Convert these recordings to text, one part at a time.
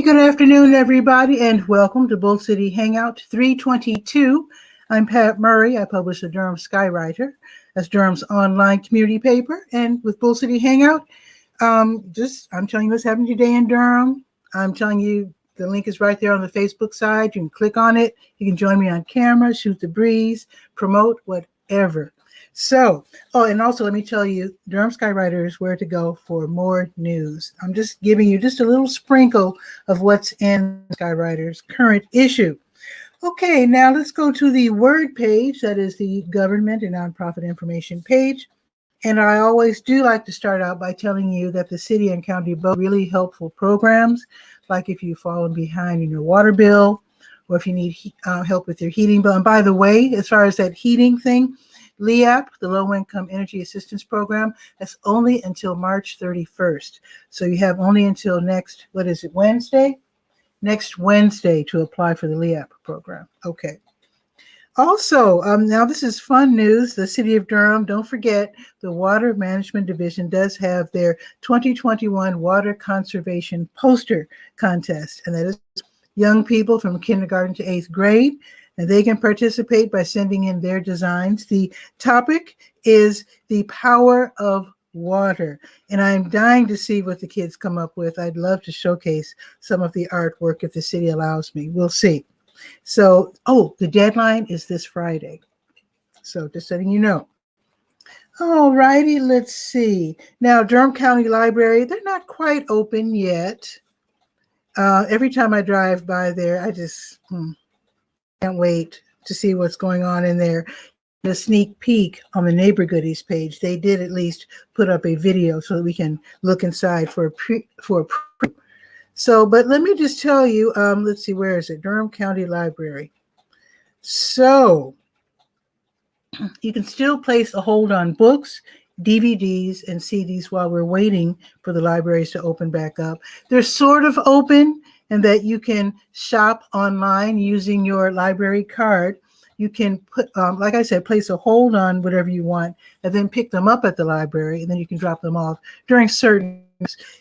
good afternoon, everybody, and welcome to Bull City Hangout 322. I'm Pat Murray. I publish the Durham 𝗕𝗓𝗟𝗟. That's Durham's online community paper. And with Bull City Hangout, I'm telling you what's happening today in Durham. I'm telling you the link is right there on the Facebook side. You can click on it. You can join me on camera, shoot the breeze, promote, whatever. So, and also let me tell you, Durham 𝗕𝗓𝗟𝗟 is where to go for more news. I'm just giving you just a little sprinkle of what's in 𝗕𝗓𝗟𝗟's current issue. Okay, now let's go to the Word page. That is the government and nonprofit information page. And I always do like to start out by telling you that the city and county both really helpful programs, like if you've fallen behind in your water bill, or if you need help with your heating bill. And by the way, as far as that heating thing, 𝗕𝗓𝗟, the Low Income Energy Assistance Program, that's only until March 31st. So you have only until next Wednesday? Next Wednesday to apply for the 𝗕𝗓𝗟 program. Okay. Also, now this is fun news. The City of Durham, don't forget, the Water Management Division does have their 2021 Water Conservation Poster Contest, and that is young people from kindergarten to 8th grade. And they can participate by sending in their designs. The topic is the power of water. And I'm dying to see what the kids come up with. I'd love to showcase some of the artwork if the city allows me. We'll see. So, the deadline is this Friday. So just letting you know. All righty, let's see. Now, Durham County Library, they're not quite open yet. Every time I drive by there, I just can't wait to see what's going on in there. A sneak peek on the Neighbor Goodies page. They did at least put up a video so that we can look inside for a preview. So, but let me just tell you, let's see, where is it? Durham County Library. So, you can still place a hold on books, DVDs, and CDs while we're waiting for the libraries to open back up. They're sort of open, and that you can shop online using your library card. You can put, like I said, place a hold on whatever you want, and then pick them up at the library, and then you can drop them off during certain.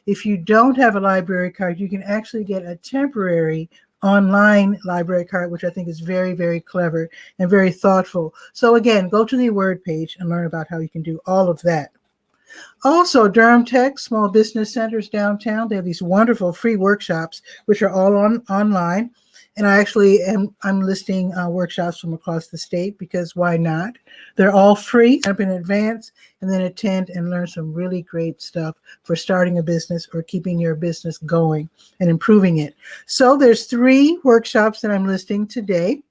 If you don't have a library card, you can actually get a temporary online library card, which I think is very, very clever and very thoughtful. So again, go to the Word page and learn about how you can do all of that. Also, Durham Tech Small Business Centers downtown, they have these wonderful free workshops, which are all online. And I'm listing workshops from across the state because why not? They're all free. Sign up in advance and then attend and learn some really great stuff for starting a business or keeping your business going and improving it. So there's 3 workshops that I'm listing today.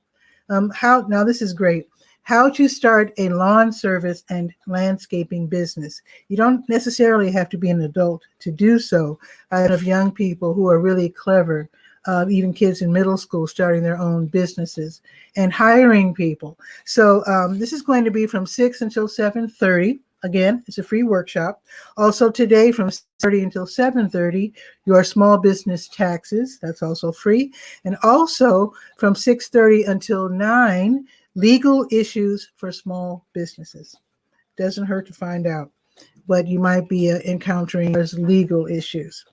Now this is great. How to start a lawn service and landscaping business. You don't necessarily have to be an adult to do so. I have young people who are really clever, even kids in middle school starting their own businesses and hiring people. So this is going to be from 6 until 7:30. Again, it's a free workshop. Also today from 6:30 until 7:30, your small business taxes, that's also free. And also from 6:30 until 9, legal issues for small businesses. Doesn't hurt to find out what you might be encountering as legal issues.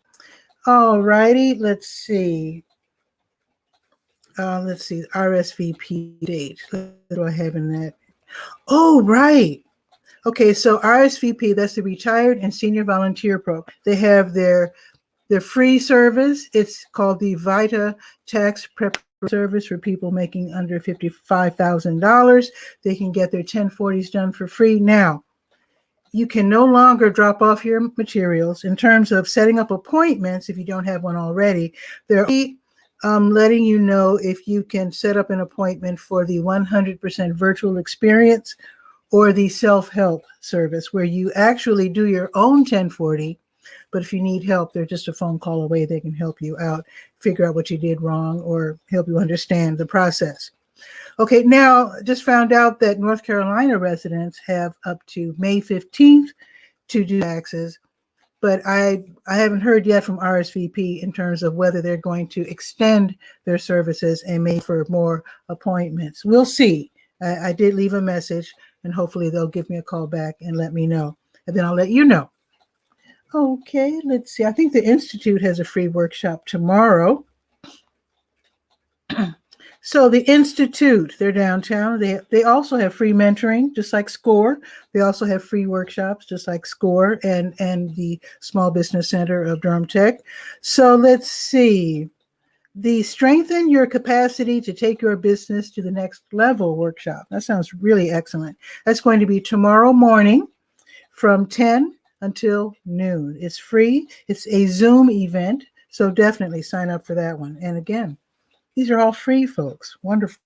All righty, let's see. RSVP date. What do I have in that? Oh, right. Okay, so RSVP, that's the Retired and Senior Volunteer Program. They have their free service. It's called the VITA Tax Prep Service for people making under $55,000. They can get their 1040s done for free. Now, you can no longer drop off your materials in terms of setting up appointments if you don't have one already. They're letting you know if you can set up an appointment for the 100% virtual experience or the self-help service where you actually do your own 1040. But if you need help, they're just a phone call away. They can help you out, figure out what you did wrong, or help you understand the process. Okay, now just found out that North Carolina residents have up to May 15th to do taxes, but I haven't heard yet from RSVP in terms of whether they're going to extend their services and make for more appointments. We'll see. I did leave a message, and hopefully they'll give me a call back and let me know, and then I'll let you know. Okay, let's see. I think the Institute has a free workshop tomorrow. So the Institute, they're downtown. They also have free mentoring, just like SCORE. They also have free workshops, just like SCORE and the Small Business Center of Durham Tech. So let's see. The Strengthen Your Capacity to Take Your Business to the Next Level workshop. That sounds really excellent. That's going to be tomorrow morning from 10 until noon. It's free. It's a Zoom event, so definitely sign up for that one. And again, these are all free, folks. Wonderful.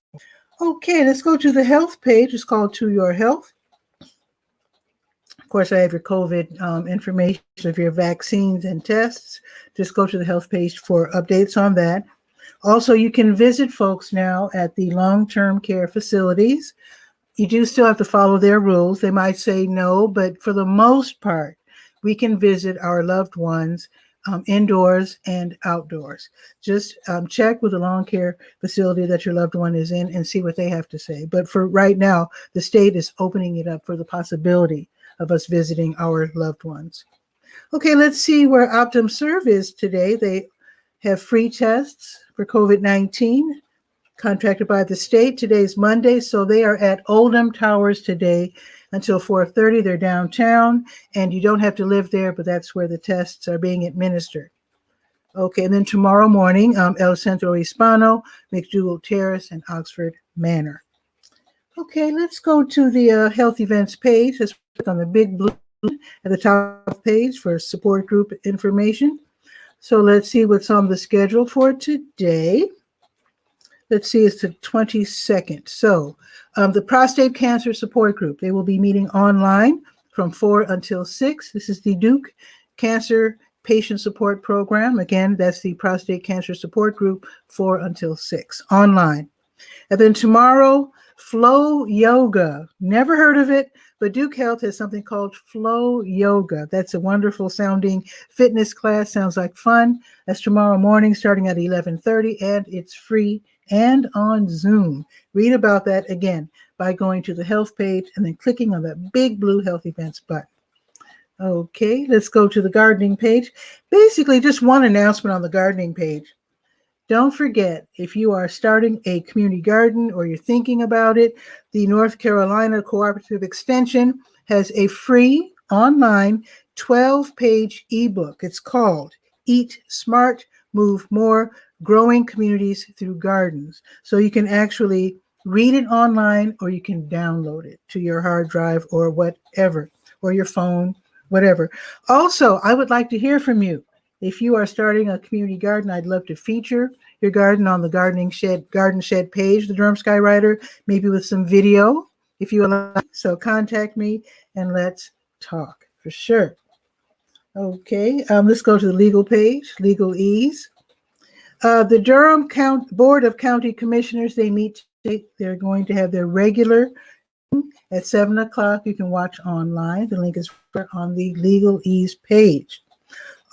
Okay, let's go to the health page. It's called To Your Health. Of course, I have your COVID information of your vaccines and tests. Just go to the health page for updates on that. Also, you can visit folks now at the long-term care facilities. You do still have to follow their rules. They might say no, but for the most part, we can visit our loved ones indoors and outdoors. Just check with the long care facility that your loved one is in and see what they have to say. But for right now, the state is opening it up for the possibility of us visiting our loved ones. Okay, let's see where OptumServe is today. They have free tests for COVID-19 contracted by the state. Today's Monday, so they are at Oldham Towers today until 4:30. They're downtown, and you don't have to live there, but that's where the tests are being administered. Okay, and then tomorrow morning, El Centro Hispano, McDougall Terrace, and Oxford Manor. Okay, let's go to the health events page. Let's click on the big blue at the top of the page for support group information. So let's see what's on the schedule for today. Let's see, it's the 22nd. So the prostate cancer support group, they will be meeting online from 4 until 6. This is the Duke Cancer Patient Support Program. Again, that's the prostate cancer support group, 4 until 6, online. And then tomorrow, Flow Yoga. Never heard of it, but Duke Health has something called Flow Yoga. That's a wonderful sounding fitness class. Sounds like fun. That's tomorrow morning starting at 11:30, and it's free and on Zoom. Read about that again by going to the health page and then clicking on that big blue health events button. Okay, let's go to the gardening page. Basically, just one announcement on the gardening page. Don't forget, if you are starting a community garden or you're thinking about it, the North Carolina Cooperative Extension has a free online 12-page ebook. It's called Eat Smart, Move More, Growing Communities Through Gardens. So you can actually read it online or you can download it to your hard drive or whatever, or your phone, whatever. Also, I would like to hear from you. If you are starting a community garden, I'd love to feature your garden on the Garden Shed page, the Durham Skywriter, maybe with some video, if you would like. So contact me and let's talk for sure. Okay, let's go to the legal page, legalese. The Durham Board of County Commissioners, they meet today. They're going to have their regular at 7 o'clock. You can watch online. The link is on the legalese page.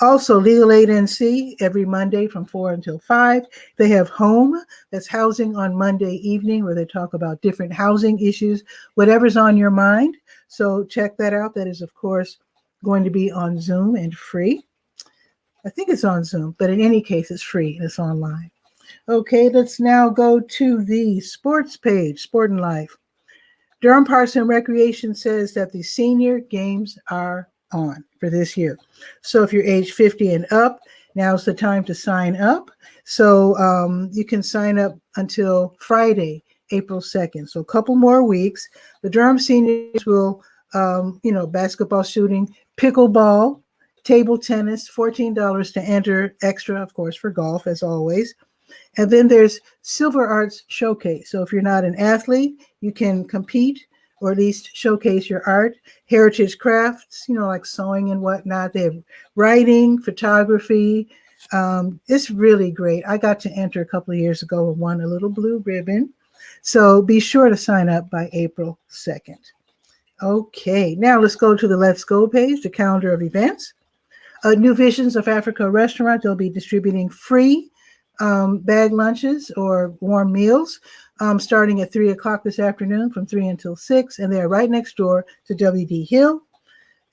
Also, Legal Aid NC every Monday from 4 until 5. They have Home, that's housing on Monday evening, where they talk about different housing issues, whatever's on your mind. So check that out. That is, of course, going to be on Zoom and free. I think it's on Zoom, but in any case, it's free. It's online. Okay, let's now go to the sports page, Sport and Life. Durham Parks and Recreation says that the senior games are on for this year. So if you're age 50 and up, now's the time to sign up. So you can sign up until Friday, April 2nd. So a couple more weeks. The Durham seniors will, basketball shooting, pickleball, table tennis, $14 to enter, extra, of course, for golf, as always. And then there's Silver Arts Showcase. So if you're not an athlete, you can compete or at least showcase your art. Heritage crafts, like sewing and whatnot. They have writing, photography. It's really great. I got to enter a couple of years ago and won a little blue ribbon. So be sure to sign up by April 2nd. Okay, now let's go to the Let's Go page, the calendar of events. New Visions of Africa restaurant, they'll be distributing free bag lunches or warm meals starting at 3 o'clock this afternoon from 3 until 6, and they're right next door to WD Hill.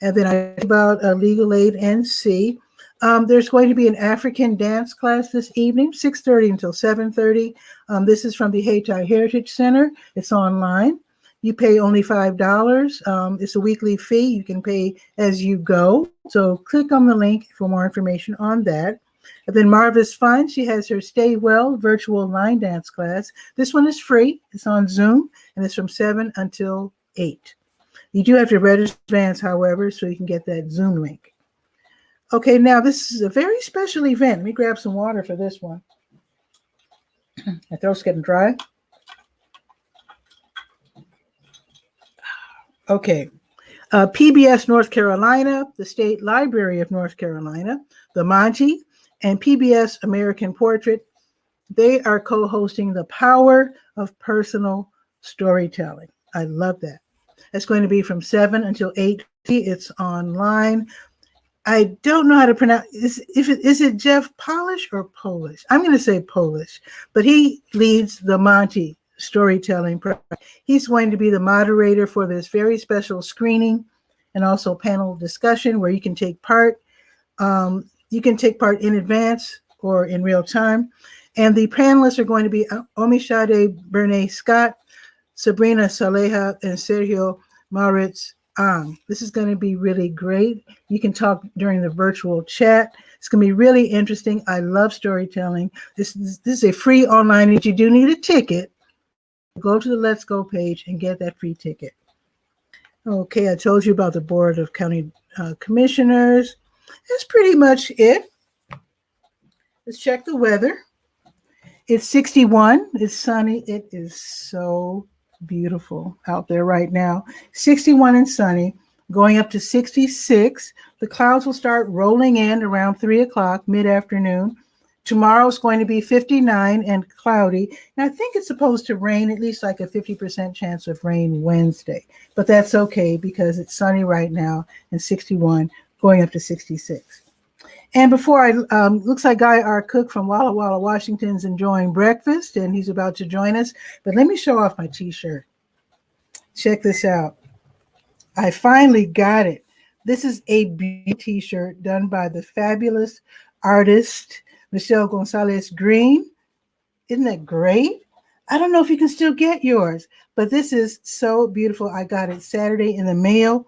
And then I talked about Legal Aid NC. There's going to be an African dance class this evening, 6:30 until 7:30. This is from the Haiti Heritage Center. It's online. You pay only $5. It's a weekly fee. You can pay as you go. So click on the link for more information on that. And then Marva's Fun. She has her Stay Well virtual line dance class. This one is free. It's on Zoom, and it's from 7 until 8. You do have to register in advance, however, so you can get that Zoom link. Okay, now this is a very special event. Let me grab some water for this one. My throat's getting dry. Okay. PBS North Carolina, the State Library of North Carolina, the Monty, and PBS American Portrait, they are co-hosting The Power of Personal Storytelling. I love that. It's going to be from 7 until 8. It's online. I don't know how to pronounce. Is it Jeff Polish or Polish? I'm going to say Polish, but he leads the Monty Storytelling Project. He's going to be the moderator for this very special screening and also panel discussion where you can take part. You can take part in advance or in real time. And the panelists are going to be Omishade Bernay-Scott, Sabrina Saleha, and Sergio Maritz. This is going to be really great. You can talk during the virtual chat. It's going to be really interesting. I love storytelling. This is a free online, but you do need a ticket. Go to the Let's Go page and get that free ticket. Okay, I told you about the Board of County Commissioners. That's pretty much it. Let's check the weather. It's 61. It's sunny. It is so beautiful out there right now. 61 and sunny, going up to 66. The clouds will start rolling in around 3 o'clock mid-afternoon. Tomorrow's going to be 59 and cloudy. And I think it's supposed to rain, at least like a 50% chance of rain Wednesday. But that's okay because it's sunny right now and 61, going up to 66. And before looks like Guy R. Cook from Walla Walla, Washington is enjoying breakfast and he's about to join us. But let me show off my t-shirt. Check this out. I finally got it. This is a beauty t-shirt done by the fabulous artist, Michelle Gonzalez Green. Isn't that great? I don't know if you can still get yours, but this is so beautiful. I got it Saturday in the mail.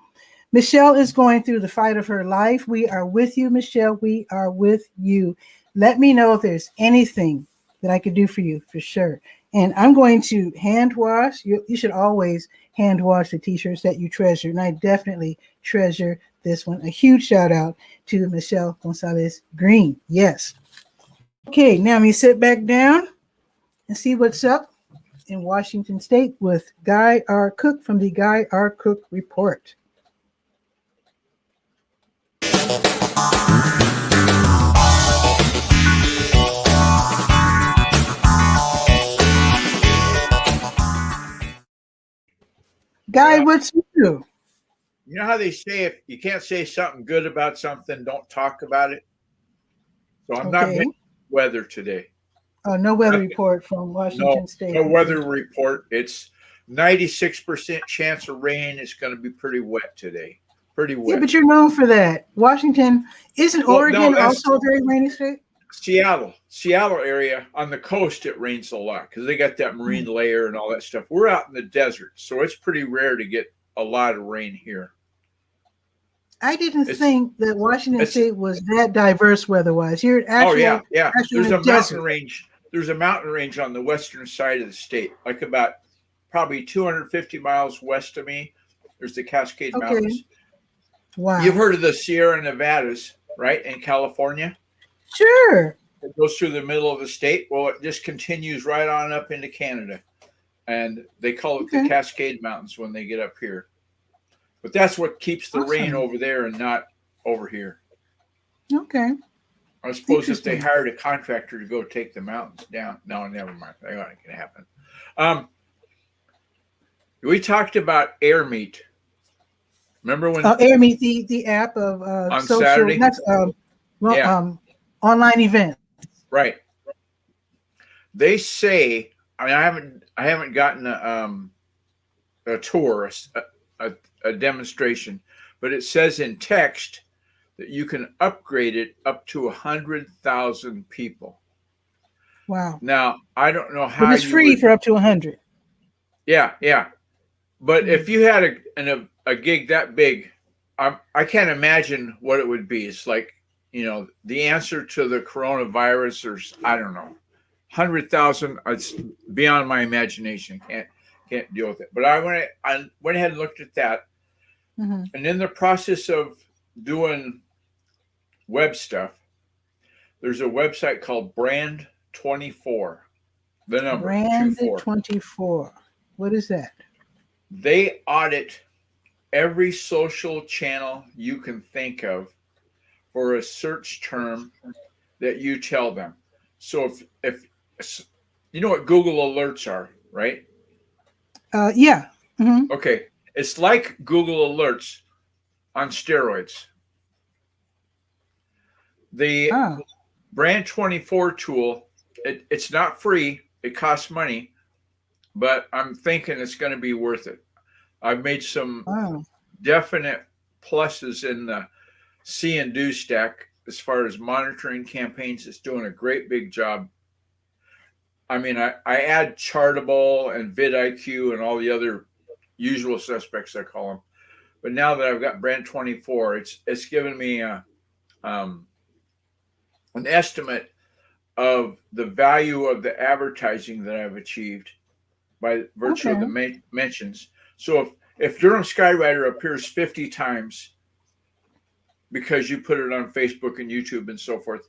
Michelle is going through the fight of her life. We are with you, Michelle. We are with you. Let me know if there's anything that I could do for you, for sure. And I'm going to hand wash. You should always hand wash the t-shirts that you treasure. And I definitely treasure this one. A huge shout out to Michelle Gonzalez Green. Yes. Okay, now let me sit back down and see what's up in Washington State with Guy R. Cook from the Guy R. Cook Report. Guy, what's new? You know how they say if you can't say something good about something, don't talk about it? So I'm not making weather today. No weather report from Washington State. No weather report. It's 96% chance of rain. It's going to be pretty wet today. Pretty wet. Yeah, but you're known for that. Washington, isn't Oregon also a very rainy state? Seattle area on the coast, it rains a lot because they got that marine layer and all that stuff. We're out in the desert, so it's pretty rare to get a lot of rain here. I didn't think that Washington State was that diverse weather-wise. You're actually, There's a mountain range. There's a mountain range on the western side of the state, like about probably 250 miles west of me. There's the Cascade Mountains. Wow. You've heard of the Sierra Nevadas, right, in California? Sure. It goes through the middle of the state. Well, it just continues right on up into Canada. And they call it the Cascade Mountains when they get up here. But that's what keeps the rain over there and not over here. Okay. I suppose if they hired a contractor to go take the mountains down. No, never mind. That ain't going to happen. We talked about Air Meet. Remember when Air Meet, the app of on social, Saturday? That's online event. Right. They say, I mean, I haven't gotten a tour, a demonstration, but it says in text that you can upgrade it up to 100,000 people. Wow. Now, I don't know how But it's free for up to 100. Yeah, yeah. But if you had a gig that big, I can't imagine what it would be. It's like, the answer to the coronavirus, or I don't know, 100,000. It's beyond my imagination. Can't deal with it. But I went ahead and looked at that, and in the process of doing web stuff, there's a website called Brand 24. The number Brand 24. 24. What is that? They audit every social channel you can think of for a search term that you tell them. So if you know what Google alerts are, right? Yeah. Okay. It's like Google alerts on steroids. The Brand 24 tool, it's not free. It costs money, but I'm thinking it's going to be worth it. I've made some definite pluses in the see and do stack as far as monitoring campaigns. It's doing a great big job. I mean, I add Chartable and vidIQ and all the other usual suspects, I call them. But now that I've got Brand 24, it's given me an estimate of the value of the advertising that I've achieved by virtue of the mentions. So if Durham Skywriter appears 50 times because you put it on Facebook and YouTube and so forth,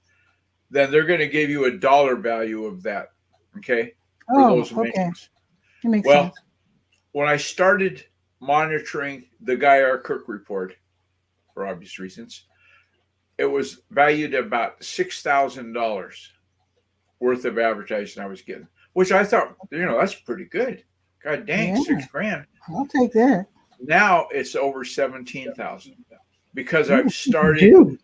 then they're going to give you a dollar value of that. Okay. For those mentions. That makes sense. When I started monitoring the Guy R. Cook report, for obvious reasons, it was valued at about $6,000 worth of advertising I was getting, which I thought, that's pretty good. God dang, $6,000. I'll take that. Now it's over 17,000 because I've started.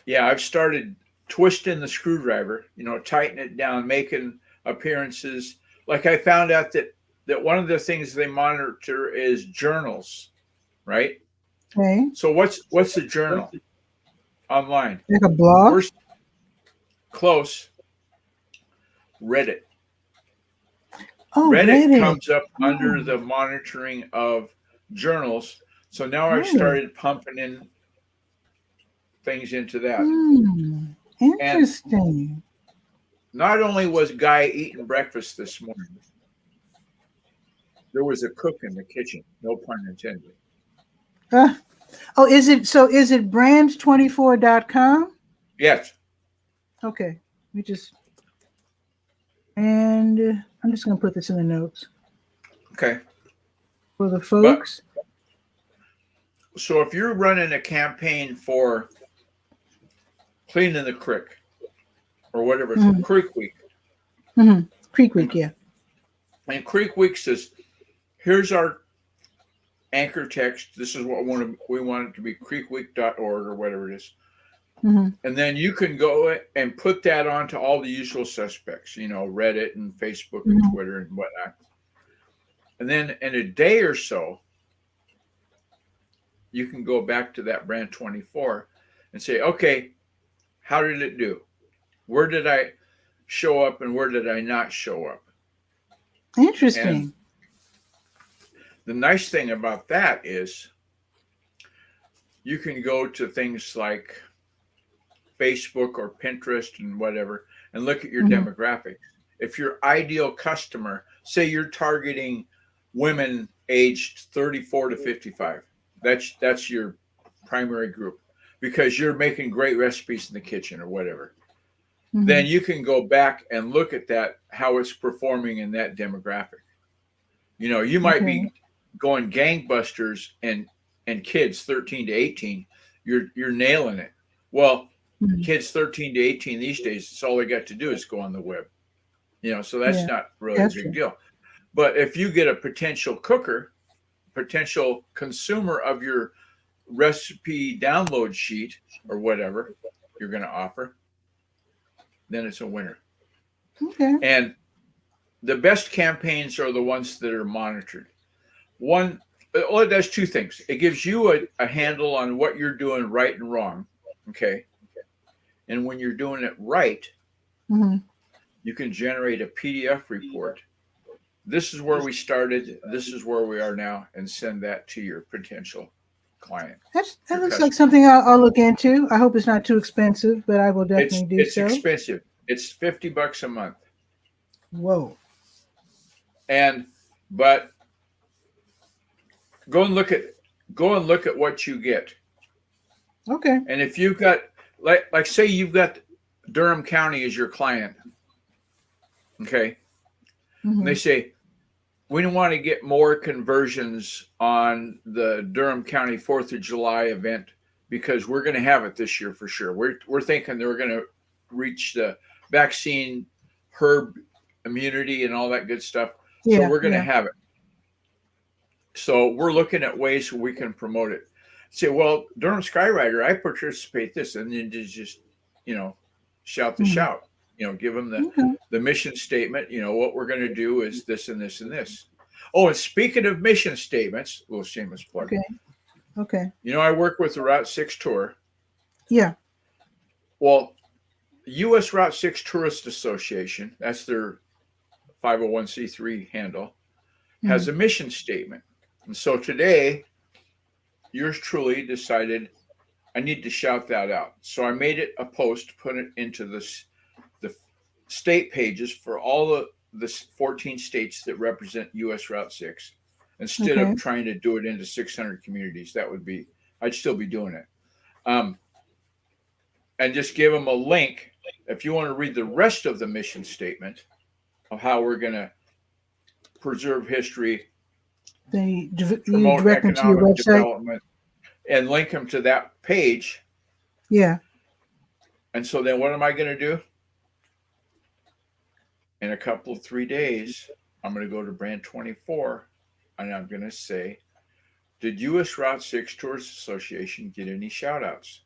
Yeah, I've started twisting the screwdriver, tighten it down, making appearances. Like I found out that one of the things they monitor is journals, right? Okay. So what's a journal online? Like a blog? Close. Reddit. Oh, Reddit comes up under the monitoring of journals. So now I've started pumping in things into that. Interesting. And not only was Guy eating breakfast this morning, there was a cook in the kitchen. No pun intended. Is it brand24.com? Yes. Okay. And I'm just going to put this in the notes. Okay. For the folks. So if you're running a campaign for cleaning the creek or whatever, it's Creek Week. Creek Week, yeah. And Creek Week says, here's our anchor text. This is what we want it to be, creekweek.org or whatever it is. And then you can go and put that onto all the usual suspects, Reddit and Facebook and Twitter and whatnot. And then in a day or so, you can go back to that Brand 24 and say, okay, how did it do? Where did I show up and where did I not show up? Interesting. And the nice thing about that is you can go to things like Facebook or Pinterest and whatever and look at your demographics. If your ideal customer, say you're targeting women aged 34 to 55, that's your primary group because you're making great recipes in the kitchen or whatever. Then you can go back and look at that, how it's performing in that demographic. You might be going gangbusters and kids 13 to 18, you're nailing it. Well, kids 13 to 18 these days, it's all they got to do is go on the web. So that's not really a big deal. But if you get a potential cooker, potential consumer of your recipe download sheet or whatever you're going to offer, then it's a winner. Okay. And the best campaigns are the ones that are monitored. One Well, it does two things. It gives you a handle on what you're doing right and wrong. Okay. And when you're doing it right, you can generate a PDF report. This is where we started. This is where we are now, and send that to your potential client. That looks like something I'll look into. I hope it's not too expensive, but I will definitely do so. It's expensive. It's $50 a month. Whoa. But go and look at what you get. Okay. And if you've got like say you've got Durham County as your client, okay, and they say, we want to get more conversions on the Durham County 4th of July event because we're going to have it this year for sure. We're thinking they're going to reach the vaccine herd immunity and all that good stuff. So we're going to have it. So we're looking at ways we can promote it. Say, well, Durham Skywriter, I participate this, and then just shout the shout. Give them the mission statement. What we're going to do is this and this and this. Oh, and speaking of mission statements, a little shameless plug. Okay. I work with the Route 6 Tour. Yeah. Well, U.S. Route 6 Tourist Association, that's their 501c3 handle, has a mission statement. And so today, yours truly decided I need to shout that out. So I made it a post, put it into the state pages for all the 14 states that represent U.S. Route 6, instead of trying to do it into 600 communities. I'd still be doing it. And just give them a link if you want to read the rest of the mission statement of how we're going to preserve history, promote economic development, and link them to that page. Yeah. And so then what am I going to do? In a couple of 3 days, I'm going to go to Brand 24, and I'm going to say, did U.S. Route 6 Tourist Association get any shout outs?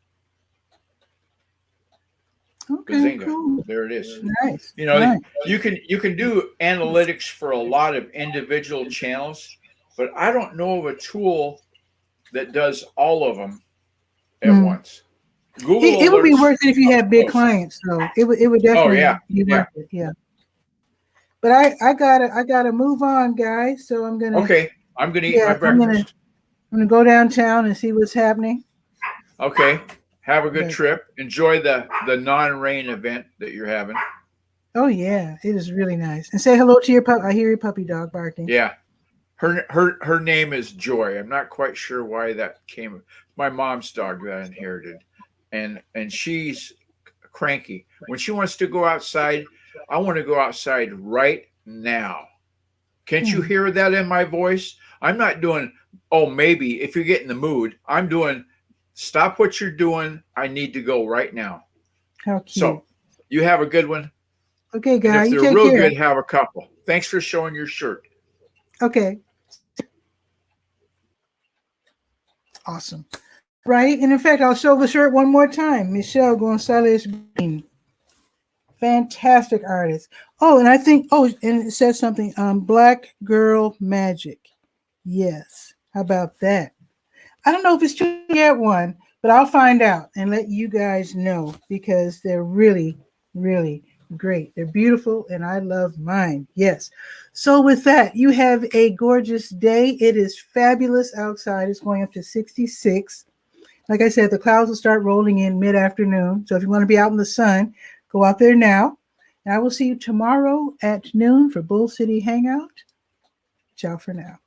Okay, Bazinga. cool. There it is. Nice. You can do analytics for a lot of individual channels, but I don't know of a tool that does all of them at once. Google it would be worth it if you had big clients, though. It would definitely be worth it. Yeah. But I gotta move on, guys. So I'm gonna I'm gonna eat my breakfast. I'm gonna go downtown and see what's happening. Okay. Have a good trip. Enjoy the non-rain event that you're having. Oh yeah, it is really nice. And say hello to your pup. I hear your puppy dog barking. Yeah. Her name is Joy. I'm not quite sure why that came. My mom's dog that I inherited. And she's cranky. When she wants to go outside, I want to go outside right now. Can't you hear that in my voice? I'm not doing, maybe if you get in the mood. I'm doing, stop what you're doing. I need to go right now. How cute. So you have a good one. Okay, guys. If they're real good, have a couple. Thanks for showing your shirt. Okay. Awesome. Right. And in fact, I'll show the shirt one more time. Michelle Gonzalez-Green. Fantastic artist. Oh, and I think, and it says something, Black Girl Magic. Yes. How about that? I don't know if it's true yet one, but I'll find out and let you guys know because they're really, really great. They're beautiful and I love mine. Yes. So with that, you have a gorgeous day. It is fabulous outside. It's going up to 66. Like I said, the clouds will start rolling in mid-afternoon. So if you want to be out in the sun, go out there now. And I will see you tomorrow at noon for Bull City Hangout. Ciao for now.